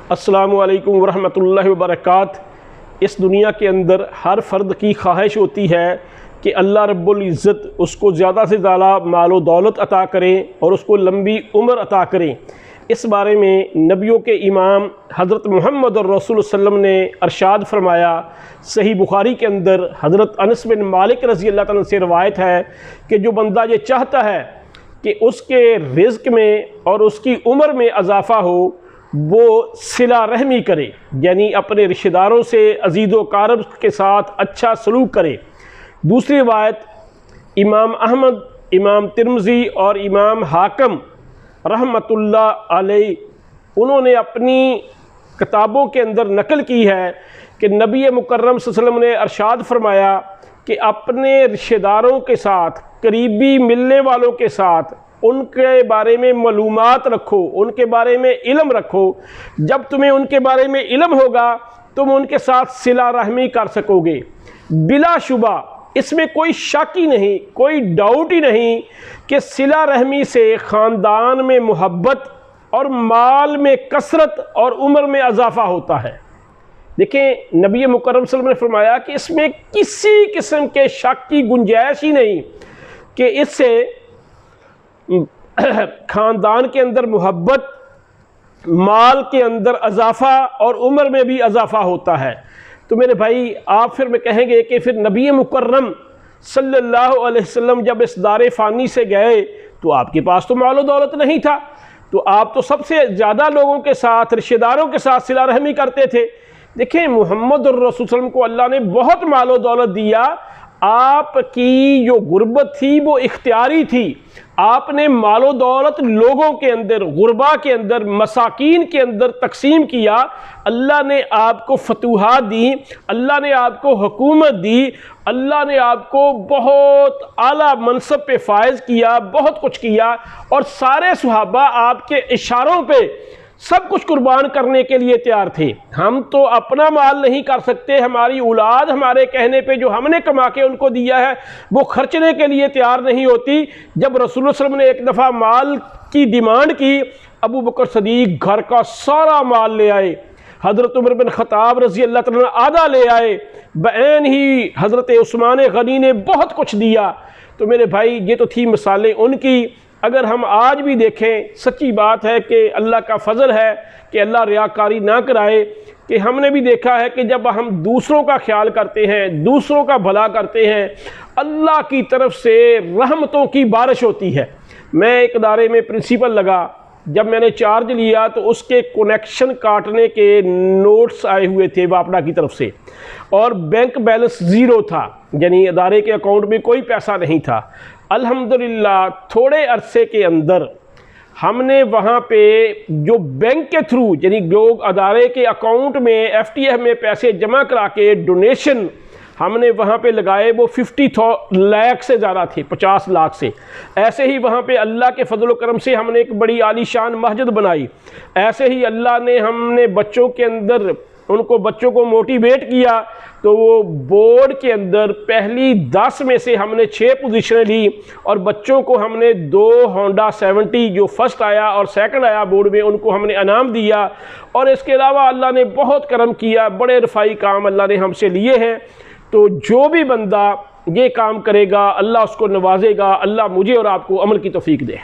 अस्सलामु अलैकुम वरहमतुल्लाहि वबरकात। इस दुनिया के अंदर हर फ़र्द की ख्वाहिश होती है कि अल्लाह रब्बुल इज़्ज़त उसको ज़्यादा से ज़्यादा मालो दौलत अता करें और उसको लंबी उम्र अता करें। इस बारे में नबियों के इमाम हज़रत मोहम्मद और रसूल सल्लम ने अरशाद फरमाया। सही बुखारी के अंदर हज़रत अनस बिन मालिक रज़ी अल्लाह ताला से रवायत है कि जो बंदा ये चाहता है कि उसके रिज़्क में और उसकी उम्र में इजाफ़ा हो, वो सिला रहमी करे, यानी अपने रिश्तेदारों से अज़ीज़ो कारब के साथ अच्छा सलूक करे। दूसरी रवायत इमाम अहमद, इमाम तिरमिज़ी और इमाम हाकिम रहमतुल्लाह अलैह उन्होंने अपनी किताबों के अंदर नकल की है कि नबी मुकर्रम सल्लल्लाहु अलैहि वसल्लम ने अरशाद फरमाया कि अपने रिश्तेदारों के साथ, करीबी मिलने वालों के साथ उनके बारे में मालूमात रखो, उनके बारे में इल्म रखो। जब तुम्हें उनके बारे में इल्म होगा तुम उनके साथ सिला रहमी कर सकोगे। बिलाशुबा इसमें कोई शक ही नहीं, कोई डाउट ही नहीं कि सिला रहमी से ख़ानदान में मोहब्बत और माल में कसरत और उम्र में इजाफ़ा होता है। देखें, नबी मुकर्रम सल्लल्लाहु अलैहि वसल्लम ने फरमाया कि इसमें किसी किस्म के शक की गुंजाइश ही नहीं कि इससे ख़ानदान के अंदर मोहब्बत, माल के अंदर इजाफ़ा और उम्र में भी इजाफ़ा होता है। तो मेरे भाई, आप फिर में कहेंगे कि फिर नबी मुकर्रम सल्लल्लाहु अलैहि वसल्लम जब इस दारे फ़ानी से गए तो आपके पास तो मालो दौलत नहीं था, तो आप तो सबसे ज़्यादा लोगों के साथ, रिश्तेदारों के साथ सिला रहमी करते थे। देखें, मोहम्मद और रसूल सल्लल्लाहु अलैहि वसल्लम को अल्लाह ने बहुत मालो दौलत दिया। आपकी जो गुर्बत थी वो इख्तियारी थी। आपने मालो दौलत लोगों के अंदर, गुरबा के अंदर, मसाकीन के अंदर तकसीम किया। अल्लाह ने आपको फतूहात दी, अल्लाह ने आपको हुकूमत दी, अल्लाह ने आपको बहुत आला मनसब पे फायज किया, बहुत कुछ किया। और सारे सुहाबा आपके इशारों पे सब कुछ कुर्बान करने के लिए तैयार थे। हम तो अपना माल नहीं कर सकते, हमारी औलाद हमारे कहने पे जो हमने कमा के उनको दिया है वो खर्चने के लिए तैयार नहीं होती। जब रसूल सल्लल्लाहु अलैहि वसल्लम ने एक दफ़ा माल की डिमांड की, अबू बकर सदीक घर का सारा माल ले आए, हज़रत उमर बिन ख़त्ताब रज़ी अल्लाह तआला आधा ले आए, बैन ही हज़रत उस्मान गनी ने बहुत कुछ दिया। तो मेरे भाई, ये तो थी मिसालें उनकी। अगर हम आज भी देखें, सच्ची बात है कि अल्लाह का फ़ज़ल है कि अल्लाह रियाकारी ना कराए कि हमने भी देखा है कि जब हम दूसरों का ख्याल करते हैं, दूसरों का भला करते हैं, अल्लाह की तरफ से रहमतों की बारिश होती है। मैं एक इदारे में प्रिंसिपल लगा, जब मैंने चार्ज लिया तो उसके कनेक्शन काटने के नोट्स आए हुए थे वापडा की तरफ से, और बैंक बैलेंस ज़ीरो था, यानी इदारे के अकाउंट में कोई पैसा नहीं था। अल्हम्दुलिल्लाह थोड़े अरसे के अंदर हमने वहाँ पे जो बैंक के थ्रू, यानी लोग अदारे के अकाउंट में FTF में पैसे जमा करा के डोनेशन हमने वहाँ पे लगाए, वो 50 लाख से ज़्यादा थे, 50 लाख से। ऐसे ही वहाँ पे अल्लाह के फजल करम से हमने एक बड़ी आलीशान मस्जिद बनाई। ऐसे ही अल्लाह ने हमने बच्चों के अंदर बच्चों को मोटिवेट किया, तो वो बोर्ड के अंदर पहली 10 में से हमने 6 पोजीशनें ली, और बच्चों को हमने 2 होंडा 70 जो फर्स्ट आया और सेकंड आया बोर्ड में, उनको हमने इनाम दिया। और इसके अलावा अल्लाह ने बहुत करम किया, बड़े रफ़ाई काम अल्लाह ने हमसे लिए हैं। तो जो भी बंदा ये काम करेगा अल्लाह उसको नवाजेगा। अल्लाह मुझे और आपको अमल की तौफीक दे।